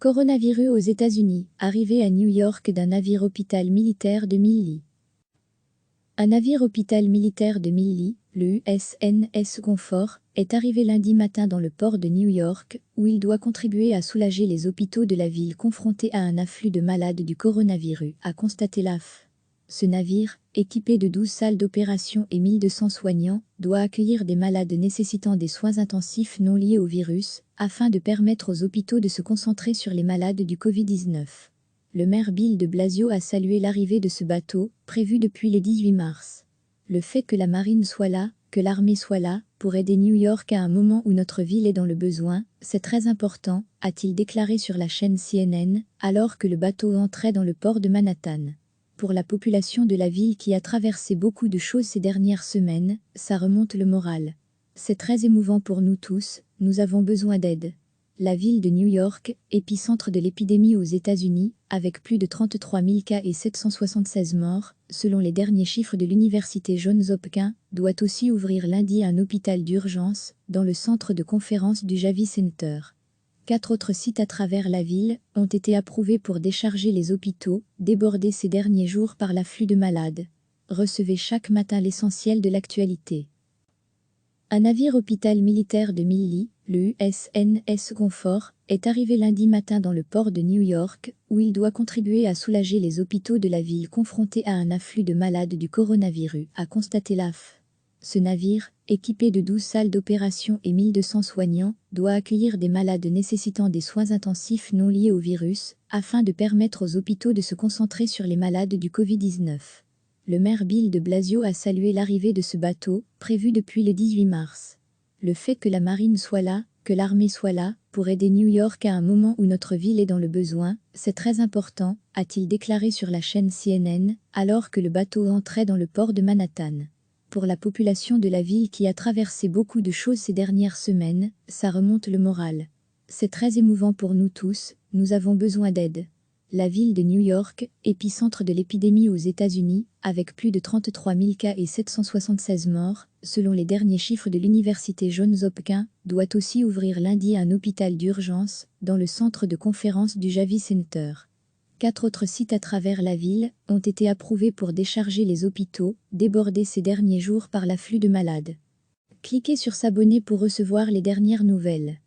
Coronavirus aux États-Unis, arrivée à New York d'un navire hôpital militaire de 1000 lits. Un navire hôpital militaire de 1000 lits, le USNS Comfort, est arrivé lundi matin dans le port de New York, où il doit contribuer à soulager les hôpitaux de la ville confrontés à un afflux de malades du coronavirus, a constaté l'AF. Ce navire, équipé de 12 salles d'opération et 1200 soignants, doit accueillir des malades nécessitant des soins intensifs non liés au virus, afin de permettre aux hôpitaux de se concentrer sur les malades du Covid-19. Le maire Bill de Blasio a salué l'arrivée de ce bateau, prévu depuis le 18 mars. Le fait que la marine soit là, que l'armée soit là, pour aider New York à un moment où notre ville est dans le besoin, c'est très important, a-t-il déclaré sur la chaîne CNN, alors que le bateau entrait dans le port de Manhattan. Pour la population de la ville qui a traversé beaucoup de choses ces dernières semaines, ça remonte le moral. C'est très émouvant pour nous tous, nous avons besoin d'aide. La ville de New York, épicentre de l'épidémie aux États-Unis, avec plus de 33 000 cas et 776 morts, selon les derniers chiffres de l'université Johns Hopkins, doit aussi ouvrir lundi un hôpital d'urgence, dans le centre de conférence du Javits Center. 4 autres sites à travers la ville ont été approuvés pour décharger les hôpitaux, débordés ces derniers jours par l'afflux de malades. Recevez chaque matin l'essentiel de l'actualité. Un navire hôpital militaire de 1000 lits, le USNS Comfort, est arrivé lundi matin dans le port de New York, où il doit contribuer à soulager les hôpitaux de la ville confrontés à un afflux de malades du coronavirus, a constaté l'AF. Ce navire, équipé de 12 salles d'opération et 1200 soignants, doit accueillir des malades nécessitant des soins intensifs non liés au virus, afin de permettre aux hôpitaux de se concentrer sur les malades du Covid-19. Le maire Bill de Blasio a salué l'arrivée de ce bateau, prévu depuis le 18 mars. Le fait que la marine soit là, que l'armée soit là, pour aider New York à un moment où notre ville est dans le besoin, c'est très important, a-t-il déclaré sur la chaîne CNN, alors que le bateau entrait dans le port de Manhattan. Pour la population de la ville qui a traversé beaucoup de choses ces dernières semaines, ça remonte le moral. C'est très émouvant pour nous tous, nous avons besoin d'aide. La ville de New York, épicentre de l'épidémie aux États-Unis, avec plus de 33 000 cas et 776 morts, selon les derniers chiffres de l'université Johns Hopkins, doit aussi ouvrir lundi un hôpital d'urgence, dans le centre de conférence du Javits Center. 4 autres sites à travers la ville ont été approuvés pour décharger les hôpitaux, débordés ces derniers jours par l'afflux de malades. Cliquez sur s'abonner pour recevoir les dernières nouvelles.